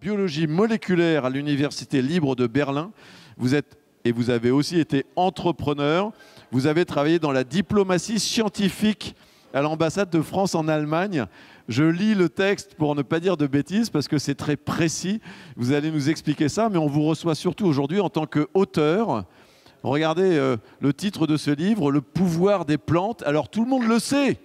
biologie moléculaire à l'Université libre de Berlin. Vous avez aussi été entrepreneur. Vous avez travaillé dans la diplomatie scientifique à l'ambassade de France en Allemagne. Je lis le texte pour ne pas dire de bêtises parce que c'est très précis. Vous allez nous expliquer ça, mais on vous reçoit surtout aujourd'hui en tant qu'auteur. Regardez le titre de ce livre, Le pouvoir des plantes. Alors tout le monde le sait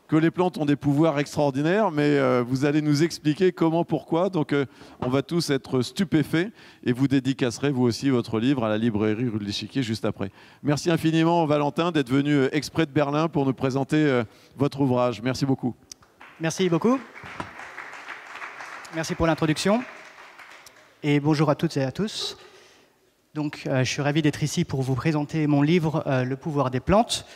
que les plantes ont des pouvoirs extraordinaires, mais vous allez nous expliquer comment, pourquoi. Donc on va tous être stupéfaits et vous dédicacerez vous aussi votre livre à la librairie rue de l'Échiquier juste après. Merci infiniment Valentin d'être venu exprès de Berlin pour nous présenter votre ouvrage. Merci beaucoup. Merci beaucoup. Merci pour l'introduction. Et bonjour à toutes et à tous. Donc, je suis ravi d'être ici pour vous présenter mon livre « Le pouvoir des plantes »,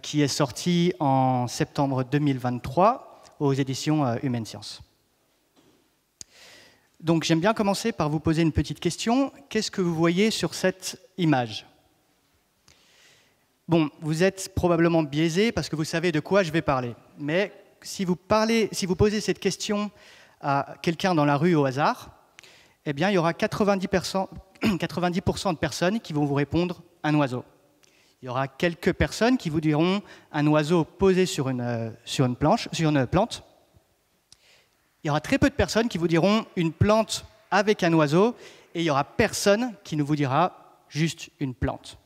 qui est sorti en septembre 2023 aux éditions Humaine Science. Donc, j'aime bien commencer par vous poser une petite question. Qu'est-ce que vous voyez sur cette image? Bon, vous êtes probablement biaisé parce que vous savez de quoi je vais parler. Mais si vous posez cette question à quelqu'un dans la rue au hasard, eh bien, il y aura 90% de personnes qui vont vous répondre un oiseau. Il y aura quelques personnes qui vous diront un oiseau posé sur une plante. Il y aura très peu de personnes qui vous diront une plante avec un oiseau, et il y aura personne qui ne vous dira juste une plante.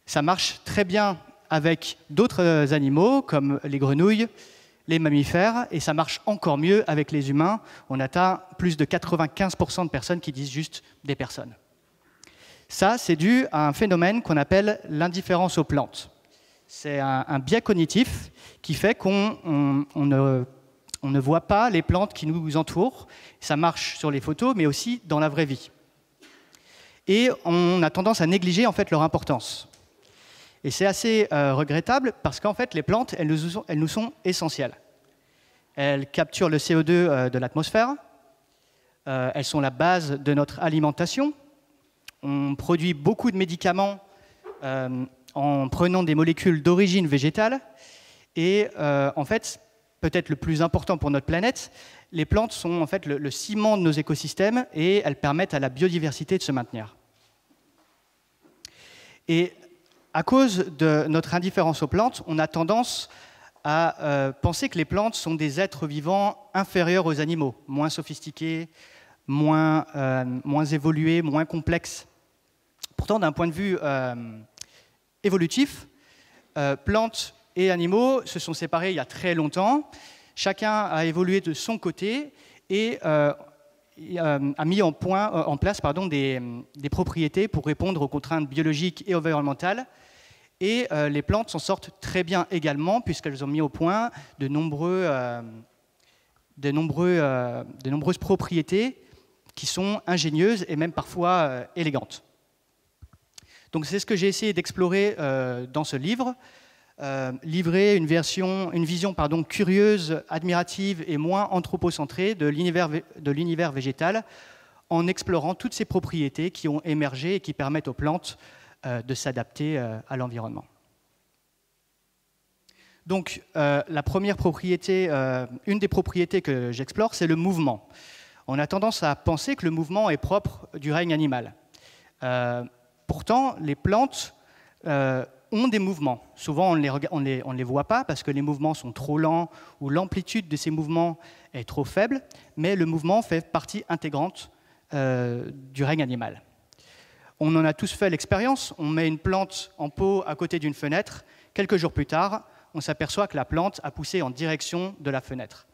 Ça marche très bien avec d'autres animaux comme les grenouilles, les mammifères, et ça marche encore mieux avec les humains. On atteint plus de 95% de personnes qui disent juste des personnes. Ça, c'est dû à un phénomène qu'on appelle l'indifférence aux plantes. C'est un biais cognitif qui fait qu'on ne voit pas les plantes qui nous entourent. Ça marche sur les photos, mais aussi dans la vraie vie. Et on a tendance à négliger en fait leur importance. Et c'est assez regrettable parce qu'en fait, les plantes, elles nous sont essentielles. Elles capturent le CO2 de l'atmosphère. Elles sont la base de notre alimentation. On produit beaucoup de médicaments en prenant des molécules d'origine végétale. Et en fait, peut-être le plus important pour notre planète, les plantes sont en fait le ciment de nos écosystèmes et elles permettent à la biodiversité de se maintenir. Et à cause de notre indifférence aux plantes, on a tendance à penser que les plantes sont des êtres vivants inférieurs aux animaux, moins sophistiqués, moins évolués, moins complexes. Pourtant, d'un point de vue évolutif, plantes et animaux se sont séparés il y a très longtemps. Chacun a évolué de son côté et a mis en place des propriétés pour répondre aux contraintes biologiques et environnementales. Et les plantes s'en sortent très bien également, puisqu'elles ont mis au point de nombreuses propriétés qui sont ingénieuses et même parfois élégantes. Donc c'est ce que j'ai essayé d'explorer dans ce livre, livrer une vision curieuse, admirative et moins anthropocentrée de l'univers végétal, en explorant toutes ces propriétés qui ont émergé et qui permettent aux plantes de s'adapter à l'environnement. Donc, la première propriété, une des propriétés que j'explore, c'est le mouvement. On a tendance à penser que le mouvement est propre du règne animal. Pourtant, les plantes ont des mouvements. Souvent, on ne les voit pas parce que les mouvements sont trop lents ou l'amplitude de ces mouvements est trop faible, mais le mouvement fait partie intégrante du règne animal. On en a tous fait l'expérience, on met une plante en pot à côté d'une fenêtre, quelques jours plus tard, on s'aperçoit que la plante a poussé en direction de la fenêtre.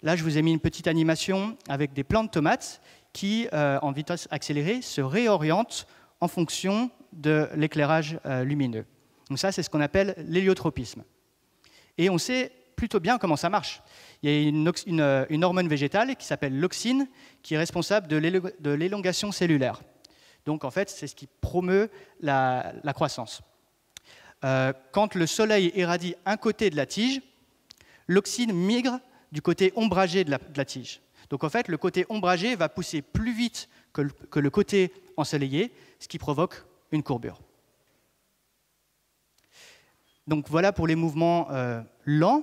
Là, je vous ai mis une petite animation avec des plants de tomates qui, en vitesse accélérée, se réorientent en fonction de l'éclairage lumineux. Donc ça, c'est ce qu'on appelle l'héliotropisme. Et on sait plutôt bien comment ça marche. Il y a une hormone végétale qui s'appelle l'auxine, qui est responsable de l'élongation cellulaire. Donc, en fait, c'est ce qui promeut la croissance. Quand le soleil irradie un côté de la tige, l'auxine migre du côté ombragé de la tige. Donc, en fait, le côté ombragé va pousser plus vite que le côté ensoleillé, ce qui provoque une courbure. Donc, voilà pour les mouvements lents.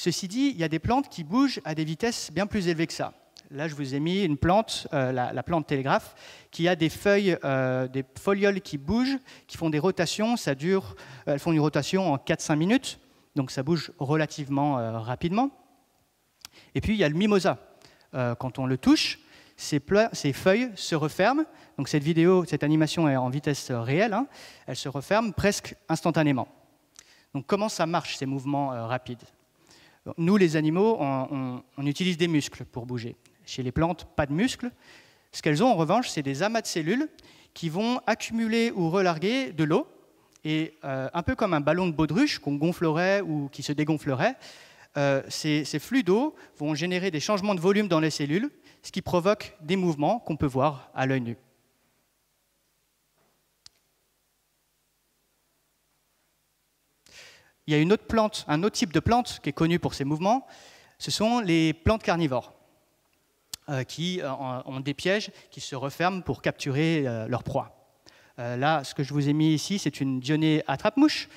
Ceci dit, il y a des plantes qui bougent à des vitesses bien plus élevées que ça. Là, je vous ai mis une plante, la plante télégraphe, qui a des feuilles, des folioles qui bougent, qui font des rotations. Elles font une rotation en 4-5 minutes, donc ça bouge relativement rapidement. Et puis, il y a le mimosa. Quand on le touche, ces feuilles se referment. Donc cette animation est en vitesse réelle. Hein, elle se referme presque instantanément. Donc comment ça marche, ces mouvements rapides? Nous, les animaux, on utilise des muscles pour bouger. Chez les plantes, pas de muscles. Ce qu'elles ont, en revanche, c'est des amas de cellules qui vont accumuler ou relarguer de l'eau. Et un peu comme un ballon de baudruche qu'on gonflerait ou qui se dégonflerait, ces flux d'eau vont générer des changements de volume dans les cellules, ce qui provoque des mouvements qu'on peut voir à l'œil nu. Il y a une autre plante, un autre type de plante qui est connu pour ces mouvements, ce sont les plantes carnivores, qui ont des pièges qui se referment pour capturer leur proie. Là, ce que je vous ai mis ici, c'est une Dionée attrape-mouche.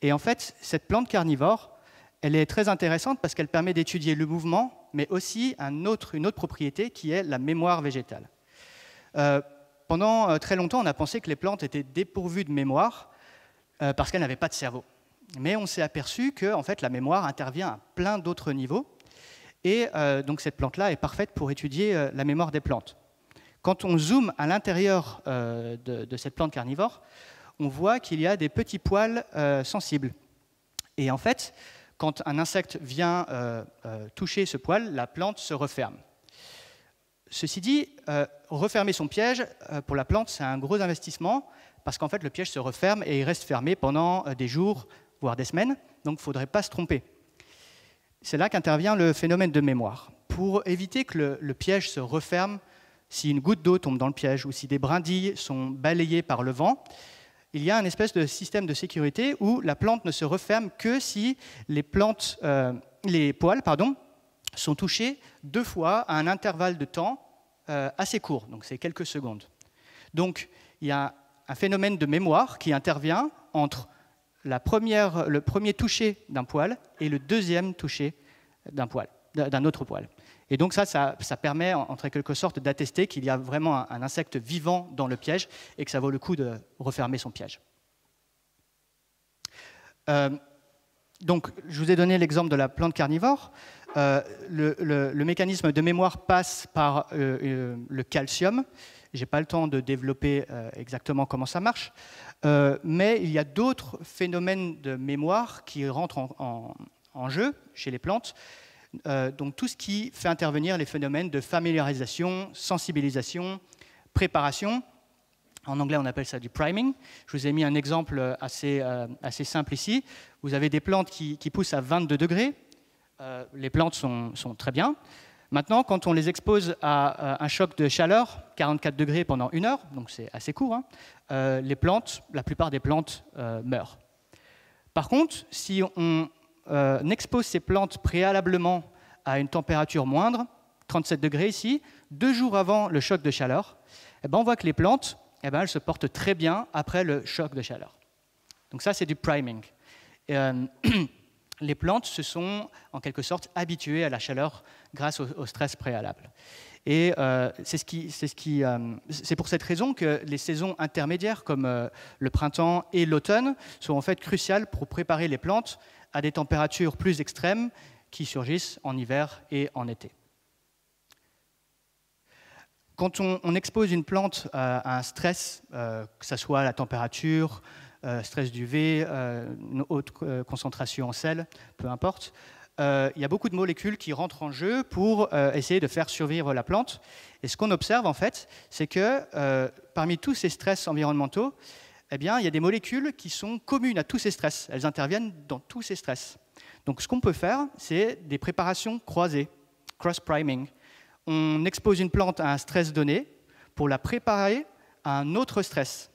Et en fait, cette plante carnivore, elle est très intéressante parce qu'elle permet d'étudier le mouvement, mais aussi une autre propriété qui est la mémoire végétale. Pendant très longtemps, on a pensé que les plantes étaient dépourvues de mémoire parce qu'elles n'avaient pas de cerveau. Mais on s'est aperçu que en fait, la mémoire intervient à plein d'autres niveaux. Et donc cette plante-là est parfaite pour étudier la mémoire des plantes. Quand on zoome à l'intérieur de cette plante carnivore, on voit qu'il y a des petits poils sensibles. Et en fait, quand un insecte vient toucher ce poil, la plante se referme. Ceci dit, refermer son piège, pour la plante, c'est un gros investissement, parce qu'en fait, le piège se referme et il reste fermé pendant des jours, voire des semaines, donc il ne faudrait pas se tromper. C'est là qu'intervient le phénomène de mémoire. Pour éviter que le piège se referme, si une goutte d'eau tombe dans le piège ou si des brindilles sont balayées par le vent, il y a un espèce de système de sécurité où la plante ne se referme que si les poils sont touchés 2 fois à un intervalle de temps assez court, donc c'est quelques secondes. Donc il y a un phénomène de mémoire qui intervient entre le premier toucher d'un poil et le deuxième toucher d'un autre poil. Et donc ça permet en quelque sorte d'attester qu'il y a vraiment un insecte vivant dans le piège et que ça vaut le coup de refermer son piège. Donc je vous ai donné l'exemple de la plante carnivore. Le mécanisme de mémoire passe par le calcium. Je n'ai pas le temps de développer exactement comment ça marche, mais il y a d'autres phénomènes de mémoire qui rentrent en jeu chez les plantes. Donc tout ce qui fait intervenir les phénomènes de familiarisation, sensibilisation, préparation. En anglais, on appelle ça du priming. Je vous ai mis un exemple assez simple ici. Vous avez des plantes qui poussent à 22 degrés. Les plantes sont très bien. Maintenant, quand on les expose à un choc de chaleur, 44 degrés pendant 1 heure, donc c'est assez court, hein, la plupart des plantes meurent. Par contre, si on expose ces plantes préalablement à une température moindre, 37 degrés ici, 2 jours avant le choc de chaleur, on voit que les plantes, elles se portent très bien après le choc de chaleur. Donc ça, c'est du priming. Les plantes se sont en quelque sorte habituées à la chaleur grâce au stress préalable. Et c'est pour cette raison que les saisons intermédiaires comme le printemps et l'automne sont en fait cruciales pour préparer les plantes à des températures plus extrêmes qui surgissent en hiver et en été. Quand on expose une plante à un stress, que ce soit la température, stress d'UV, une haute concentration en sel, peu importe, il y a beaucoup de molécules qui rentrent en jeu pour essayer de faire survivre la plante. Et ce qu'on observe, en fait, c'est que parmi tous ces stress environnementaux, il y a des molécules qui sont communes à tous ces stress. Elles interviennent dans tous ces stress. Donc ce qu'on peut faire, c'est des préparations croisées, cross-priming. On expose une plante à un stress donné pour la préparer à un autre stress.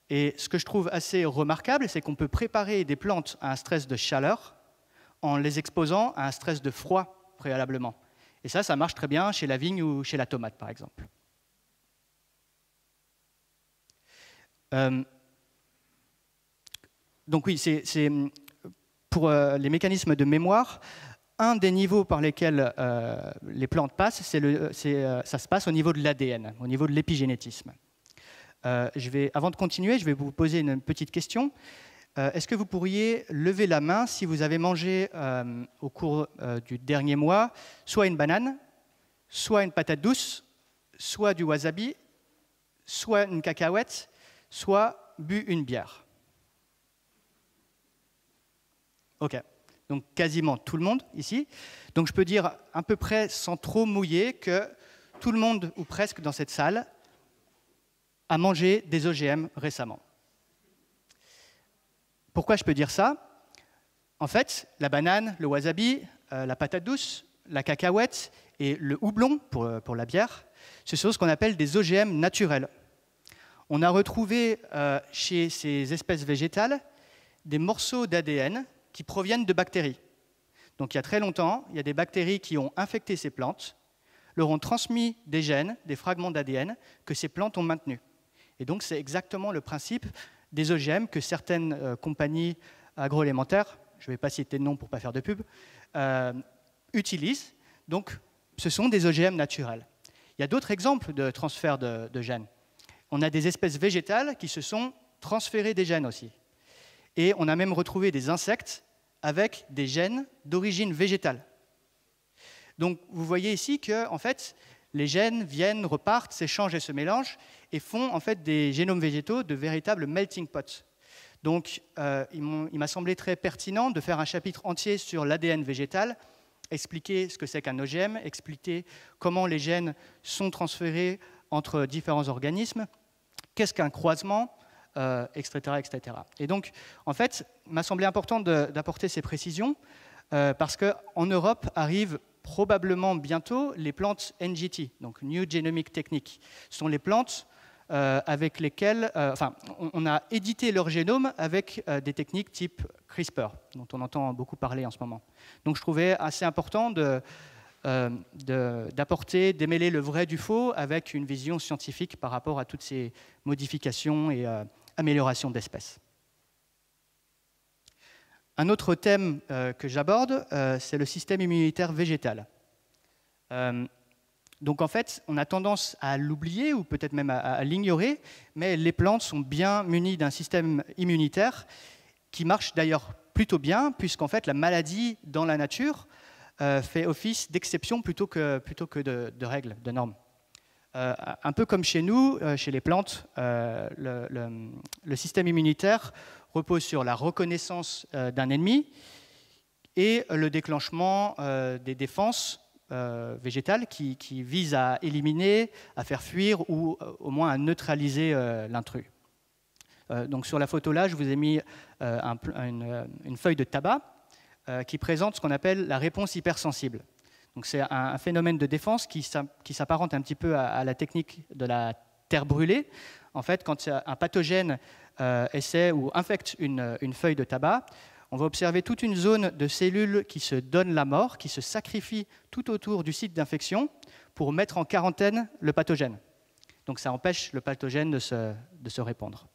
Et ce que je trouve assez remarquable, c'est qu'on peut préparer des plantes à un stress de chaleur en les exposant à un stress de froid préalablement. Et ça marche très bien chez la vigne ou chez la tomate, par exemple. Donc oui, pour les mécanismes de mémoire, un des niveaux par lesquels les plantes passent, ça se passe au niveau de l'ADN, au niveau de l'épigénétisme. Avant de continuer, je vais vous poser une petite question. Est-ce que vous pourriez lever la main si vous avez mangé au cours du dernier mois soit une banane, soit une patate douce, soit du wasabi, soit une cacahuète, soit bu une bière? OK. Donc quasiment tout le monde ici. Donc je peux dire à peu près sans trop mouiller que tout le monde, ou presque dans cette salle, a mangé des OGM récemment. Pourquoi je peux dire ça? En fait, la banane, le wasabi, la patate douce, la cacahuète et le houblon pour la bière, ce sont ce qu'on appelle des OGM naturels. On a retrouvé chez ces espèces végétales des morceaux d'ADN qui proviennent de bactéries. Donc il y a très longtemps, il y a des bactéries qui ont infecté ces plantes, leur ont transmis des gènes, des fragments d'ADN que ces plantes ont maintenus. Et donc c'est exactement le principe des OGM que certaines compagnies agroalimentaires, je ne vais pas citer de nom pour ne pas faire de pub, utilisent. Donc ce sont des OGM naturels. Il y a d'autres exemples de transfert de gènes. On a des espèces végétales qui se sont transférées des gènes aussi. Et on a même retrouvé des insectes avec des gènes d'origine végétale. Donc vous voyez ici que en fait, les gènes viennent, repartent, s'échangent et se mélangent et font en fait des génomes végétaux de véritables melting pots. Donc il m'a semblé très pertinent de faire un chapitre entier sur l'ADN végétal, expliquer ce que c'est qu'un OGM, expliquer comment les gènes sont transférés entre différents organismes, qu'est-ce qu'un croisement, etc., etc. Et donc, en fait, il m'a semblé important d'apporter ces précisions parce qu'en Europe arrivent probablement bientôt les plantes NGT, donc New Genomic Technique. Ce sont les plantes avec lesquelles, on a édité leur génome avec des techniques type CRISPR, dont on entend beaucoup parler en ce moment. Donc, je trouvais assez important d'apporter, démêler le vrai du faux avec une vision scientifique par rapport à toutes ces modifications et améliorations d'espèces. Un autre thème que j'aborde, c'est le système immunitaire végétal. Donc en fait, on a tendance à l'oublier ou peut-être même à l'ignorer, mais les plantes sont bien munies d'un système immunitaire qui marche d'ailleurs plutôt bien, puisqu'en fait la maladie dans la nature fait office d'exception plutôt que de règle, de norme. Un peu comme chez nous, chez les plantes, le système immunitaire repose sur la reconnaissance d'un ennemi et le déclenchement des défenses végétales qui visent à éliminer, à faire fuir ou au moins à neutraliser l'intrus. Donc sur la photo là, je vous ai mis une feuille de tabac qui présente ce qu'on appelle la réponse hypersensible. Donc c'est un phénomène de défense qui s'apparente un petit peu à la technique de la terre brûlée. En fait, quand un pathogène essaie ou infecte une feuille de tabac, on va observer toute une zone de cellules qui se donnent la mort, qui se sacrifient tout autour du site d'infection pour mettre en quarantaine le pathogène. Donc ça empêche le pathogène de se répandre.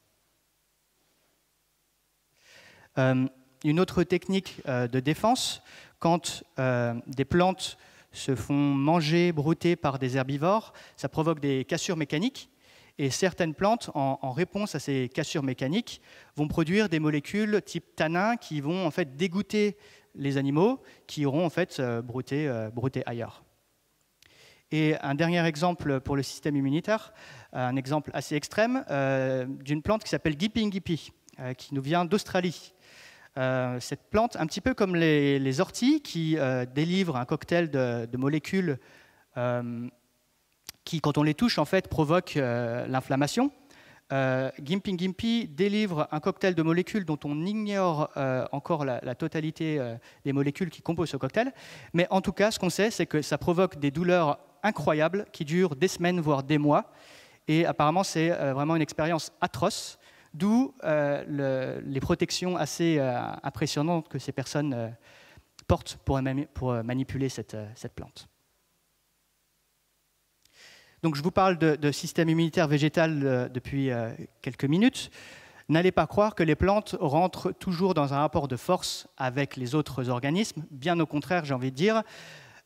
Une autre technique de défense, quand des plantes se font manger, brouter par des herbivores, ça provoque des cassures mécaniques. Et certaines plantes, en réponse à ces cassures mécaniques, vont produire des molécules type tanin qui vont en fait dégoûter les animaux qui auront en fait brouté ailleurs. Et un dernier exemple pour le système immunitaire, un exemple assez extrême d'une plante qui s'appelle Gipingipi, qui nous vient d'Australie. Cette plante, un petit peu comme les orties, qui délivrent un cocktail de molécules qui, quand on les touche, en fait, provoquent l'inflammation. Gipingipi délivre un cocktail de molécules dont on ignore encore la totalité des molécules qui composent ce cocktail. Mais en tout cas, ce qu'on sait, c'est que ça provoque des douleurs incroyables qui durent des semaines, voire des mois. Et apparemment, c'est vraiment une expérience atroce. D'où les protections assez impressionnantes que ces personnes portent pour manipuler cette plante. Donc je vous parle de système immunitaire végétal depuis quelques minutes. N'allez pas croire que les plantes rentrent toujours dans un rapport de force avec les autres organismes. Bien au contraire, j'ai envie de dire,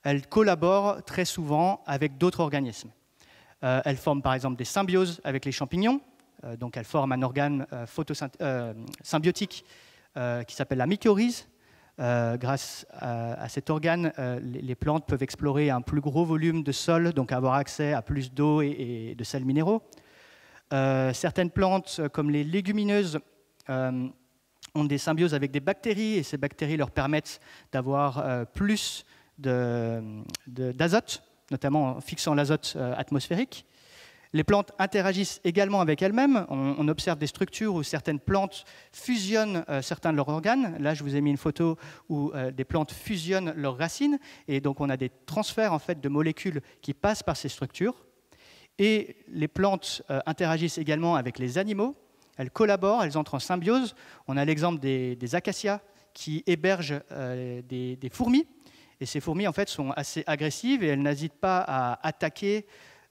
elles collaborent très souvent avec d'autres organismes. Elles forment par exemple des symbioses avec les champignons. Donc elles forment un organe symbiotique qui s'appelle la mycorhize. Grâce à cet organe, les plantes peuvent explorer un plus gros volume de sol, donc avoir accès à plus d'eau et de sels minéraux. Certaines plantes, comme les légumineuses, ont des symbioses avec des bactéries, et ces bactéries leur permettent d'avoir plus d'azote, notamment en fixant l'azote atmosphérique. Les plantes interagissent également avec elles-mêmes. On observe des structures où certaines plantes fusionnent certains de leurs organes. Là, je vous ai mis une photo où des plantes fusionnent leurs racines. Et donc, on a des transferts en fait, de molécules qui passent par ces structures. Et les plantes interagissent également avec les animaux. Elles collaborent, elles entrent en symbiose. On a l'exemple des acacias qui hébergent des fourmis. Et ces fourmis, en fait, sont assez agressives et elles n'hésitent pas à attaquer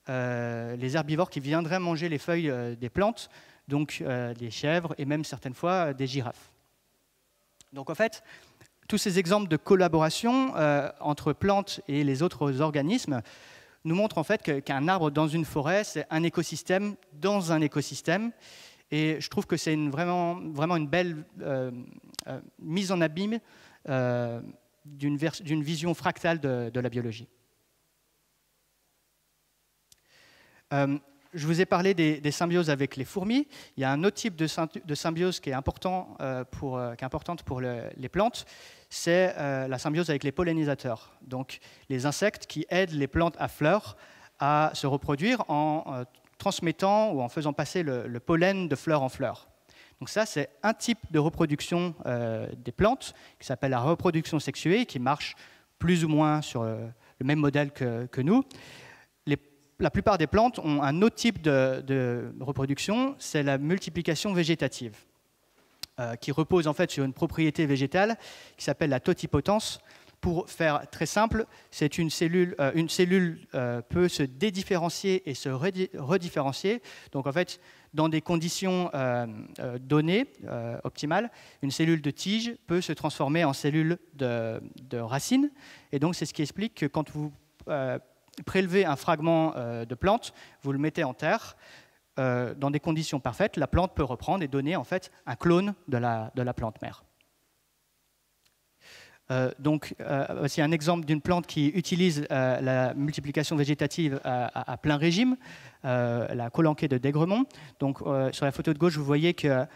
les herbivores qui viendraient manger les feuilles des plantes, donc des chèvres et même certaines fois des girafes. Donc en fait, tous ces exemples de collaboration entre plantes et les autres organismes nous montrent en fait qu'un arbre dans une forêt, c'est un écosystème dans un écosystème. Et je trouve que c'est vraiment une belle mise en abîme d'une vision fractale de la biologie. Je vous ai parlé des symbioses avec les fourmis. Il y a un autre type de symbiose qui est importante pour les plantes, c'est la symbiose avec les pollinisateurs. Donc les insectes qui aident les plantes à fleurs à se reproduire en transmettant ou en faisant passer le pollen de fleur en fleur. Donc ça, c'est un type de reproduction des plantes qui s'appelle la reproduction sexuée, qui marche plus ou moins sur le même modèle que nous. La plupart des plantes ont un autre type de reproduction, c'est la multiplication végétative, qui repose en fait sur une propriété végétale qui s'appelle la totipotence. Pour faire très simple, c'est une cellule peut se dédifférencier et se redifférencier. Donc en fait, dans des conditions données, optimales, une cellule de tige peut se transformer en cellule de racine. Et donc c'est ce qui explique que quand vous prélevez un fragment de plante, vous le mettez en terre, dans des conditions parfaites, la plante peut reprendre et donner en fait un clone de la plante mère. Donc, voici un exemple d'une plante qui utilise la multiplication végétative à plein régime, la colanquée de Degremont. Donc, sur la photo de gauche, vous voyez que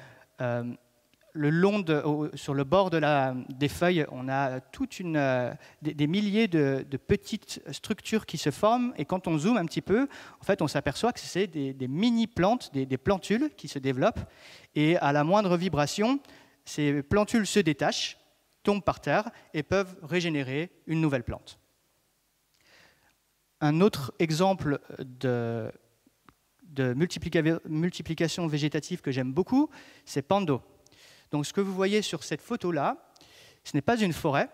sur le bord des feuilles, on a des milliers de petites structures qui se forment. Et quand on zoome un petit peu, en fait, on s'aperçoit que c'est des mini-plantes, des plantules qui se développent. Et à la moindre vibration, ces plantules se détachent, tombent par terre et peuvent régénérer une nouvelle plante. Un autre exemple de multiplication végétative que j'aime beaucoup, c'est Pando. Donc ce que vous voyez sur cette photo-là, ce n'est pas une forêt,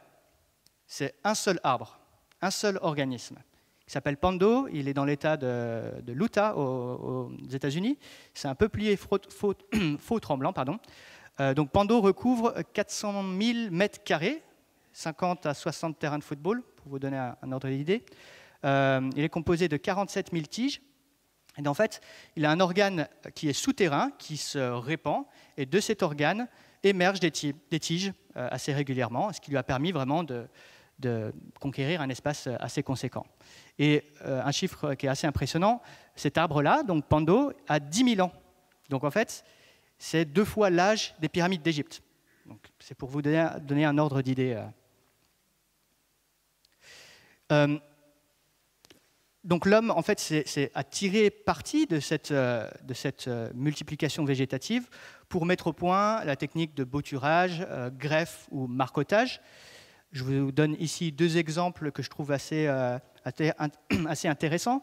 c'est un seul arbre, un seul organisme. Il s'appelle Pando, il est dans l'état de l'Utah aux États-Unis. C'est un peuplier faux tremblant, pardon. Donc Pando recouvre 400 000 mètres carrés, 50 à 60 terrains de football, pour vous donner un ordre d'idée. Il est composé de 47 000 tiges. Et en fait, il a un organe qui est souterrain, qui se répand, et de cet organe émergent des tiges assez régulièrement, ce qui lui a permis vraiment de conquérir un espace assez conséquent. Et un chiffre qui est assez impressionnant, cet arbre-là, donc Pando, a 10 000 ans. Donc en fait, c'est 2 fois l'âge des pyramides d'Égypte. C'est pour vous donner un ordre d'idée. Donc l'homme, en fait, a tiré parti de cette multiplication végétative pour mettre au point la technique de bouturage, greffe ou marcottage. Je vous donne ici 2 exemples que je trouve assez intéressants.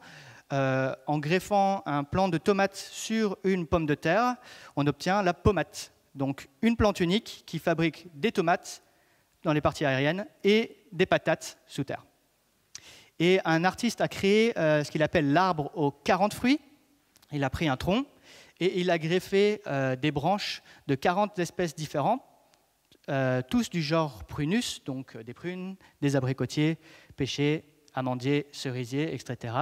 En greffant un plant de tomate sur une pomme de terre, on obtient la pommate. Donc une plante unique qui fabrique des tomates dans les parties aériennes et des patates sous terre. Et un artiste a créé ce qu'il appelle l'arbre aux 40 fruits. Il a pris un tronc et il a greffé des branches de 40 espèces différentes, tous du genre Prunus, donc des prunes, des abricotiers, pêchers, amandiers, cerisiers, etc.,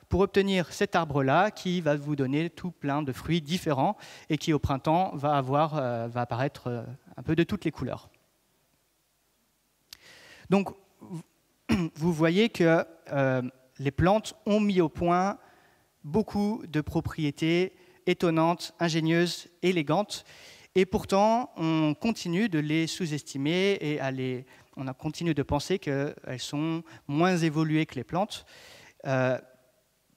pour obtenir cet arbre-là qui va vous donner tout plein de fruits différents et qui, au printemps, va apparaître un peu de toutes les couleurs. Donc, vous voyez que les plantes ont mis au point beaucoup de propriétés étonnantes, ingénieuses, élégantes, et pourtant, on continue de les sous-estimer et on continue de penser qu'elles sont moins évoluées que les plantes.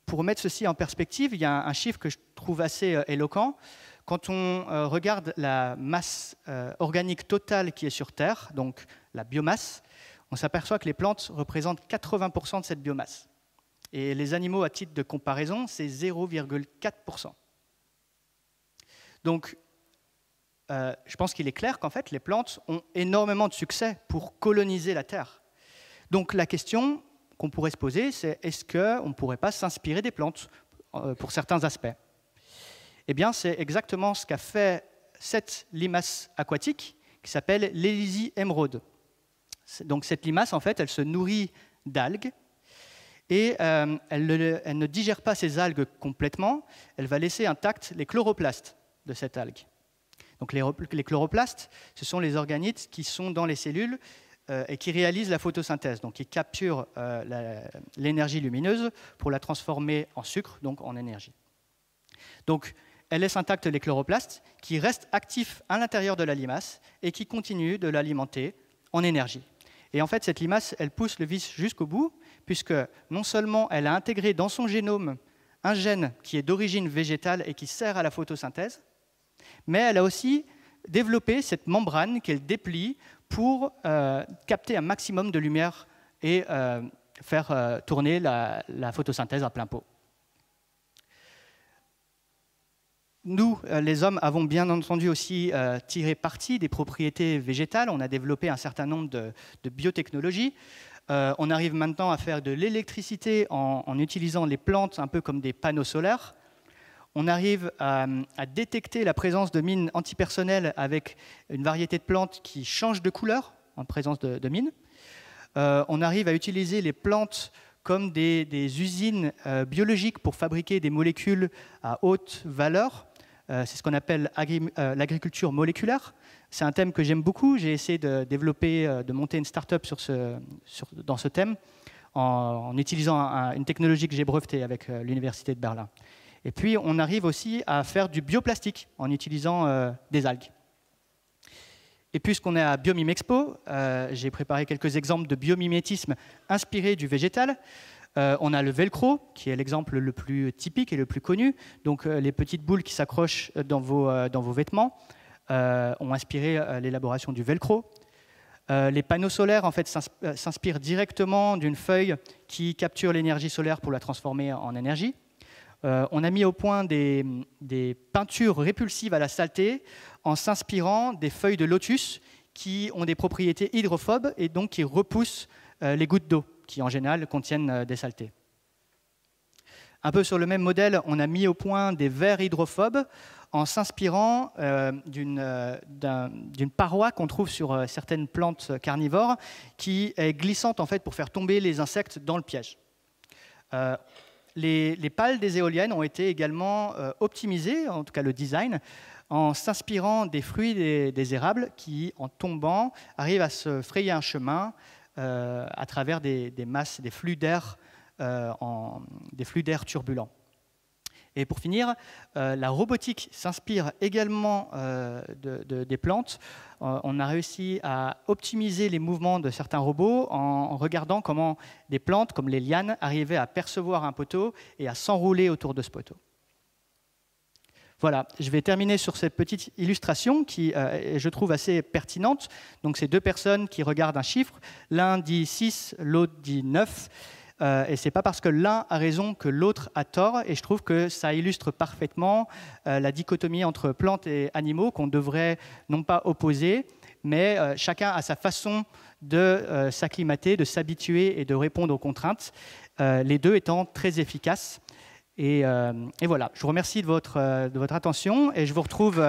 Pour mettre ceci en perspective, il y a un chiffre que je trouve assez éloquent. Quand on regarde la masse organique totale qui est sur Terre, donc la biomasse, on s'aperçoit que les plantes représentent 80% de cette biomasse. Et les animaux, à titre de comparaison, c'est 0,4%. Donc, je pense qu'il est clair qu'en fait, les plantes ont énormément de succès pour coloniser la Terre. Donc la question qu'on pourrait se poser, c'est est-ce qu'on ne pourrait pas s'inspirer des plantes pour certains aspects? Eh bien, c'est exactement ce qu'a fait cette limace aquatique qui s'appelle l'Hélisie émeraude. Donc cette limace, en fait, elle se nourrit d'algues et elle ne digère pas ces algues complètement, elle va laisser intacts les chloroplastes de cette algue. Donc les chloroplastes, ce sont les organites qui sont dans les cellules et qui réalisent la photosynthèse, donc qui capturent l'énergie lumineuse pour la transformer en sucre, donc en énergie. Donc elle laisse intacts les chloroplastes qui restent actifs à l'intérieur de la limace et qui continuent de l'alimenter en énergie. Et en fait, cette limace, elle pousse le vice jusqu'au bout, puisque non seulement elle a intégré dans son génome un gène qui est d'origine végétale et qui sert à la photosynthèse, mais elle a aussi développé cette membrane qu'elle déplie pour capter un maximum de lumière et faire tourner la photosynthèse à plein pot. Nous, les hommes, avons bien entendu aussi tiré parti des propriétés végétales. On a développé un certain nombre de biotechnologies. On arrive maintenant à faire de l'électricité en utilisant les plantes un peu comme des panneaux solaires. On arrive à détecter la présence de mines antipersonnelles avec une variété de plantes qui changent de couleur en présence de mines. On arrive à utiliser les plantes comme des usines biologiques pour fabriquer des molécules à haute valeur. C'est ce qu'on appelle l'agriculture moléculaire. C'est un thème que j'aime beaucoup. J'ai essayé de développer, de monter une start-up dans ce thème en utilisant une technologie que j'ai brevetée avec l'Université de Berlin. Et puis, on arrive aussi à faire du bioplastique en utilisant des algues. Et puisqu'on est à Biomimexpo, j'ai préparé quelques exemples de biomimétisme inspirés du végétal. On a le velcro, qui est l'exemple le plus typique et le plus connu. Donc, les petites boules qui s'accrochent dans vos vêtements ont inspiré l'élaboration du velcro. Les panneaux solaires, en fait, s'inspirent directement d'une feuille qui capture l'énergie solaire pour la transformer en énergie. On a mis au point des peintures répulsives à la saleté en s'inspirant des feuilles de lotus qui ont des propriétés hydrophobes et donc qui repoussent les gouttes d'eau qui, en général, contiennent des saletés. Un peu sur le même modèle, on a mis au point des verres hydrophobes en s'inspirant d'une paroi qu'on trouve sur certaines plantes carnivores qui est glissante en fait, pour faire tomber les insectes dans le piège. Les pales des éoliennes ont été également optimisées, en tout cas le design, en s'inspirant des fruits des érables qui, en tombant, arrivent à se frayer un chemin à travers des masses, des flux d'air turbulents. Et pour finir, la robotique s'inspire également des plantes. On a réussi à optimiser les mouvements de certains robots en regardant comment des plantes, comme les lianes, arrivaient à percevoir un poteau et à s'enrouler autour de ce poteau. Voilà, je vais terminer sur cette petite illustration qui je trouve assez pertinente. Donc, c'est deux personnes qui regardent un chiffre. L'un dit 6, l'autre dit 9. Et ce n'est pas parce que l'un a raison que l'autre a tort. Et je trouve que ça illustre parfaitement la dichotomie entre plantes et animaux qu'on devrait non pas opposer, mais chacun a sa façon de s'acclimater, de s'habituer et de répondre aux contraintes, les deux étant très efficaces. Et voilà, je vous remercie de votre attention et je vous retrouve...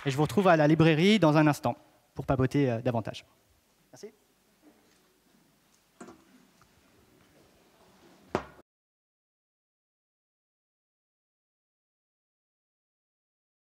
Et je vous retrouve à la librairie dans un instant pour papoter davantage.